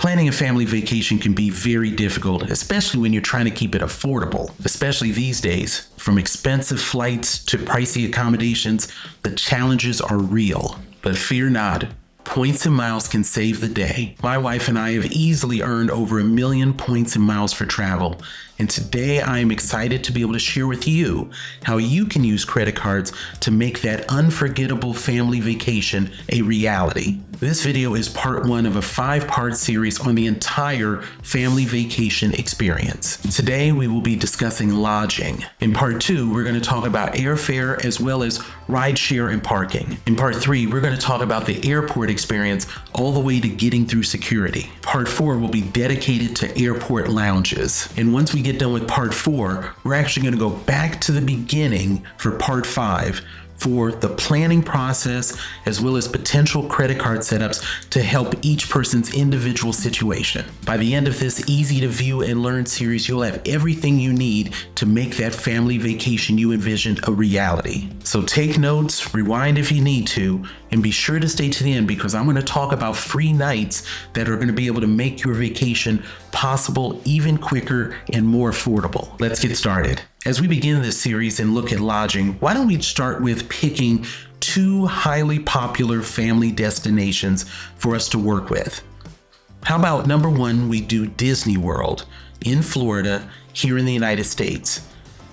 Planning a family vacation can be very difficult, especially when you're trying to keep it affordable. Especially these days, from expensive flights to pricey accommodations, the challenges are real. But fear not. Points and miles can save the day. My wife and I have easily earned over 1 million points and miles for travel. And today I am excited to be able to share with you how you can use credit cards to make that unforgettable family vacation a reality. This video is part 1 of a 5-part series on the entire family vacation experience. Today we will be discussing lodging. In part 2, we're going to talk about airfare as well as rideshare and parking. In part 3, we're going to talk about the airport experience all the way to getting through security. Part 4 will be dedicated to airport lounges. And once we get done with part 4, we're actually going to go back to the beginning for part 5 for the planning process as well as potential credit card setups to help each person's individual situation. By the end of this easy to view and learn series, you'll have everything you need to make that family vacation you envisioned a reality. So take notes, rewind if you need to, and be sure to stay to the end because I'm going to talk about free nights that are going to be able to make your vacation possible even quicker and more affordable. Let's get started. As we begin this series and look at lodging, why don't we start with picking 2 highly popular family destinations for us to work with? How about number 1, we do Disney World in Florida here in the United States.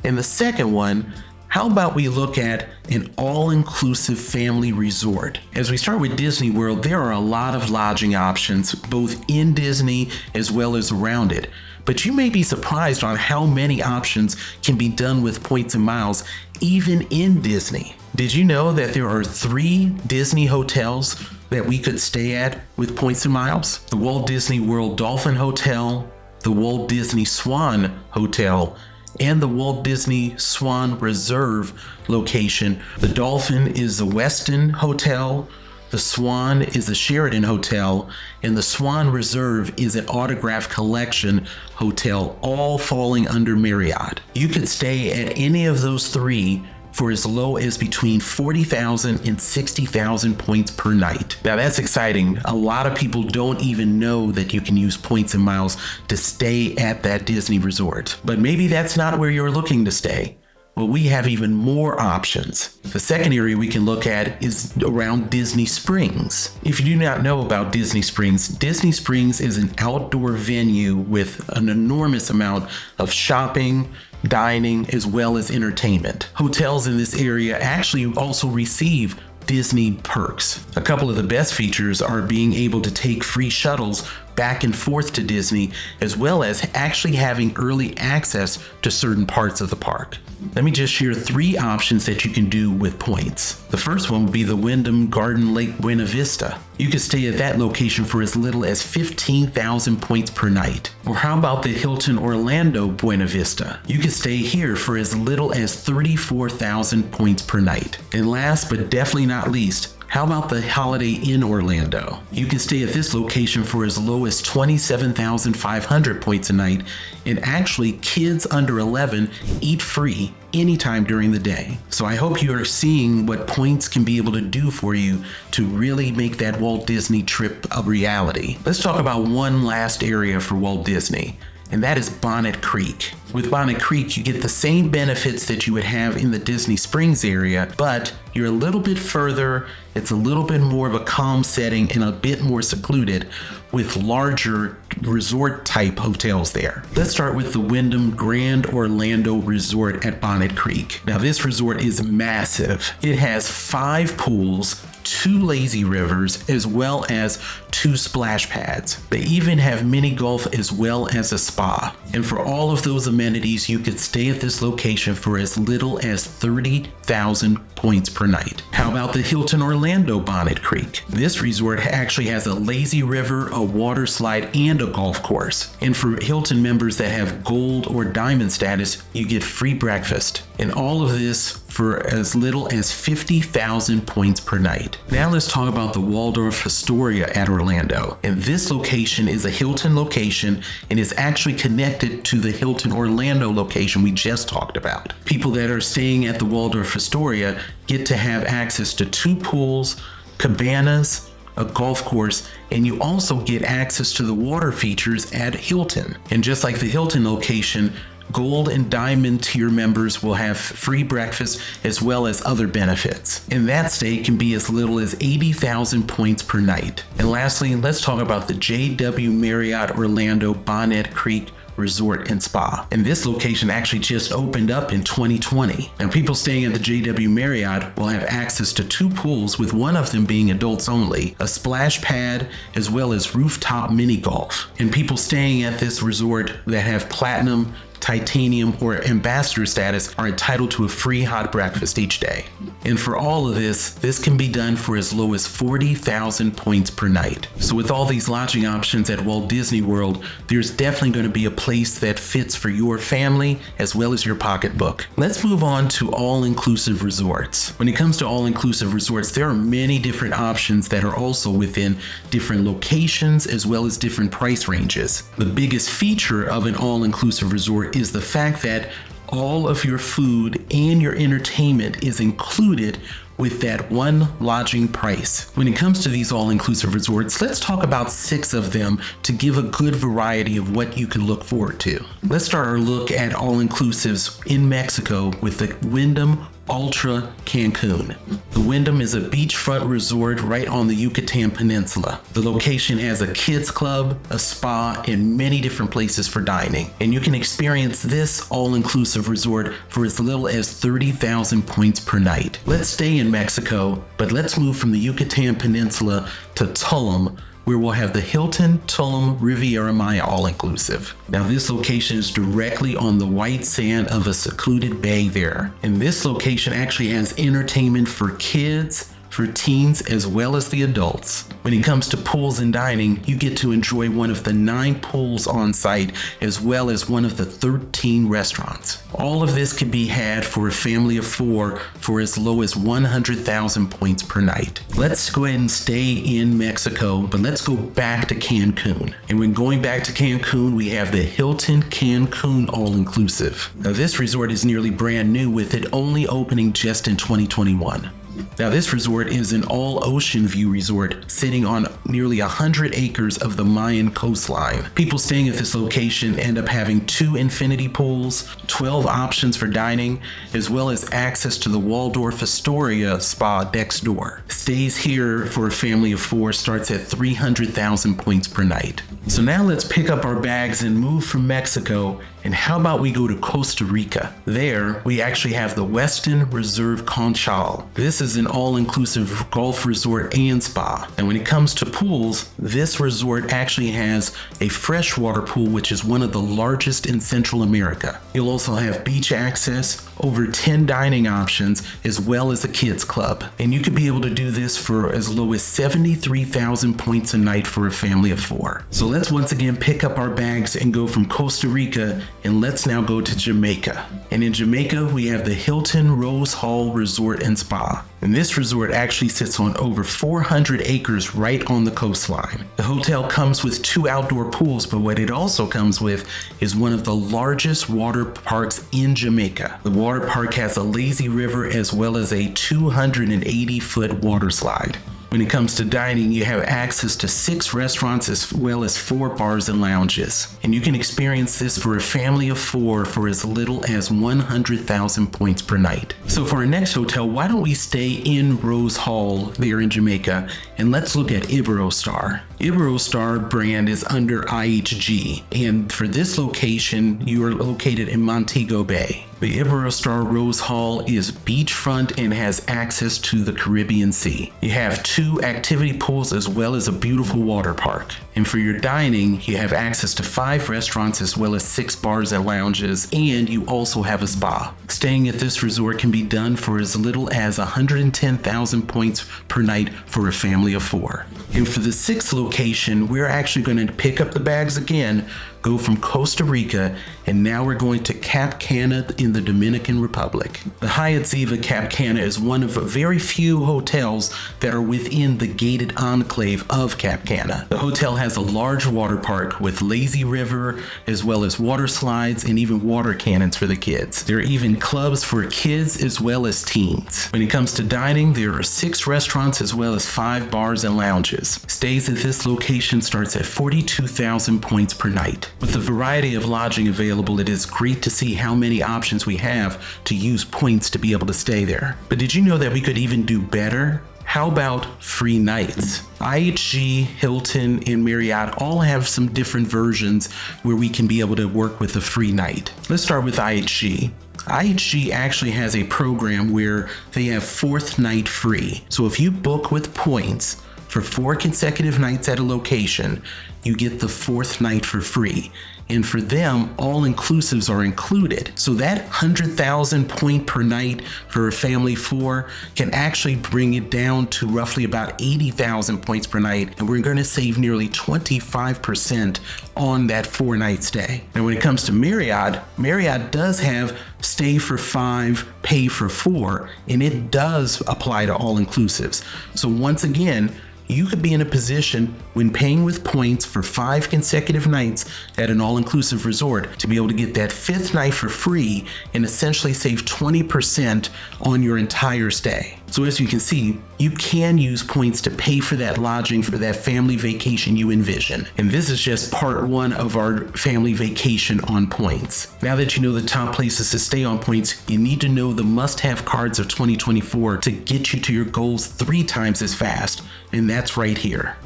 And the second one, how about we look at an all-inclusive family resort? As we start with Disney World, there are a lot of lodging options, both in Disney as well as around it. But you may be surprised on how many options can be done with points and miles, even in Disney. Did you know that there are 3 Disney hotels that we could stay at with points and miles? The Walt Disney World Dolphin Hotel, the Walt Disney Swan Hotel, and the Walt Disney Swan Reserve location. The Dolphin is the Westin Hotel, the Swan is the Sheraton Hotel, and the Swan Reserve is an Autograph Collection hotel, all falling under Marriott. You could stay at any of those 3 for as low as between 40,000 and 60,000 points per night. Now that's exciting. A lot of people don't even know that you can use points and miles to stay at that Disney resort. But maybe that's not where you're looking to stay. Well, we have even more options. The second area we can look at is around Disney Springs. If you do not know about Disney Springs is an outdoor venue with an enormous amount of shopping, dining, as well as entertainment. Hotels in this area actually also receive Disney perks. A couple of the best features are being able to take free shuttles back and forth to Disney, as well as actually having early access to certain parts of the park. Let me just share 3 options that you can do with points. The first one would be the Wyndham Garden Lake Buena Vista. You could stay at that location for as little as 15,000 points per night. Or how about the Hilton Orlando Buena Vista? You could stay here for as little as 34,000 points per night. And last but definitely not least, how about the Holiday Inn Orlando? You can stay at this location for as low as 27,500 points a night, and actually kids under 11 eat free anytime during the day. So I hope you are seeing what points can be able to do for you to really make that Walt Disney trip a reality. Let's talk about one last area for Walt Disney, and that is Bonnet Creek. With Bonnet Creek, you get the same benefits that you would have in the Disney Springs area, but you're a little bit further, it's a little bit more of a calm setting and a bit more secluded with larger resort type hotels there. Let's start with the Wyndham Grand Orlando Resort at Bonnet Creek. Now this resort is massive. It has 5 pools, 2 lazy rivers, as well as 2 splash pads. They even have mini golf as well as a spa. And for all of those amenities, you could stay at this location for as little as 30,000 points per night. How about the Hilton Orlando Bonnet Creek? This resort actually has a lazy river, a water slide, and a golf course. And for Hilton members that have gold or diamond status, you get free breakfast. And all of this for as little as 50,000 points per night. Now let's talk about the Waldorf Astoria at Orlando. And this location is a Hilton location and is actually connected to the Hilton Orlando location we just talked about. People that are staying at the Waldorf Astoria get to have access to 2 pools, cabanas, a golf course, and you also get access to the water features at Hilton. And just like the Hilton location, Gold and Diamond tier members will have free breakfast as well as other benefits. And that stay can be as little as 80,000 points per night. And lastly, let's talk about the JW Marriott Orlando Bonnet Creek Resort and Spa. And this location actually just opened up in 2020. And people staying at the JW Marriott will have access to 2 pools, with one of them being adults only, a splash pad, as well as rooftop mini golf. And people staying at this resort that have platinum, titanium, or ambassador status are entitled to a free hot breakfast each day. And for all of this can be done for as low as 40,000 points per night. So with all these lodging options at Walt Disney World, there's definitely going to be a place that fits for your family as well as your pocketbook. Let's move on to all-inclusive resorts. When it comes to all-inclusive resorts, there are many different options that are also within different locations as well as different price ranges. The biggest feature of an all-inclusive resort is the fact that all of your food and your entertainment is included with that one lodging price. When it comes to these all-inclusive resorts, let's talk about 6 of them to give a good variety of what you can look forward to. Let's start our look at all-inclusives in Mexico with the Wyndham Ultra Cancun. The Wyndham is a beachfront resort right on the Yucatan Peninsula. The location has a kids club, a spa, and many different places for dining. And you can experience this all-inclusive resort for as little as 30,000 points per night. Let's stay in Mexico, but let's move from the Yucatan Peninsula to Tulum, where we'll have the Hilton Tulum Riviera Maya all-inclusive. Now this location is directly on the white sand of a secluded bay there. And this location actually has entertainment for kids, for teens, as well as the adults. When it comes to pools and dining, you get to enjoy one of the 9 pools on site, as well as one of the 13 restaurants. All of this can be had for a family of 4 for as low as 100,000 points per night. Let's go ahead and stay in Mexico, but let's go back to Cancun. And when going back to Cancun, we have the Hilton Cancun All-Inclusive. Now this resort is nearly brand new, with it only opening just in 2021. Now this resort is an all-ocean view resort sitting on nearly 100 acres of the Mayan coastline. People staying at this location end up having 2 infinity pools, 12 options for dining, as well as access to the Waldorf Astoria spa next door. Stays here for a family of 4 starts at 300,000 points per night. So now let's pick up our bags and move from Mexico, and how about we go to Costa Rica? There, we actually have the Westin Reserve Conchal. This is an all-inclusive golf resort and spa. And when it comes to pools, this resort actually has a freshwater pool, which is one of the largest in Central America. You'll also have beach access, over 10 dining options, as well as a kids club. And you could be able to do this for as low as 73,000 points a night for a family of 4. So let's once again pick up our bags and go from Costa Rica, and let's now go to Jamaica. And in Jamaica, we have the Hilton Rose Hall Resort and Spa. And this resort actually sits on over 400 acres right on the coastline. The hotel comes with 2 outdoor pools, but what it also comes with is one of the largest water parks in Jamaica. The water park has a lazy river as well as a 280-foot water slide. When it comes to dining, you have access to 6 restaurants as well as 4 bars and lounges. And you can experience this for a family of 4 for as little as 100,000 points per night. So for our next hotel, why don't we stay in Rose Hall there in Jamaica, and let's look at Iberostar. Iberostar brand is under IHG, and for this location, you are located in Montego Bay. The Iberostar Rose Hall is beachfront and has access to the Caribbean Sea. You have 2 activity pools as well as a beautiful water park. And for your dining, you have access to 5 restaurants as well as 6 bars and lounges, and you also have a spa. Staying at this resort can be done for as little as 110,000 points per night for a family of 4. And for the 6th location, we're actually going to pick up the bags again, go from Costa Rica, and now we're going to Cap Cana in the Dominican Republic. The Hyatt Ziva Cap Cana is one of very few hotels that are within the gated enclave of Cap Cana. The hotel has a large water park with lazy river, as well as water slides and even water cannons for the kids. There are even clubs for kids as well as teens. When it comes to dining, there are 6 restaurants as well as 5 bars and lounges. Stays at this location starts at 42,000 points per night. With the variety of lodging available, it is great to see how many options we have to use points to be able to stay there. But did you know that we could even do better? How about free nights? IHG, Hilton, and Marriott all have some different versions where we can be able to work with a free night. Let's start with IHG. IHG actually has a program where they have 4th night free. So if you book with points for 4 consecutive nights at a location, you get the 4th night for free. And for them, all inclusives are included. So that 100,000 point per night for a family 4 can actually bring it down to roughly about 80,000 points per night. And we're going to save nearly 25% on that 4-night stay. And when it comes to Marriott, Marriott does have stay for 5, pay for 4, and it does apply to all inclusives. So once again, you could be in a position when paying with points for 5 consecutive nights at an all-inclusive resort to be able to get that 5th night for free and essentially save 20% on your entire stay. So as you can see, you can use points to pay for that lodging for that family vacation you envision. And this is just part 1 of our family vacation on points. Now that you know the top places to stay on points, you need to know the must-have cards of 2024 to get you to your goals 3 times as fast. And that's right here.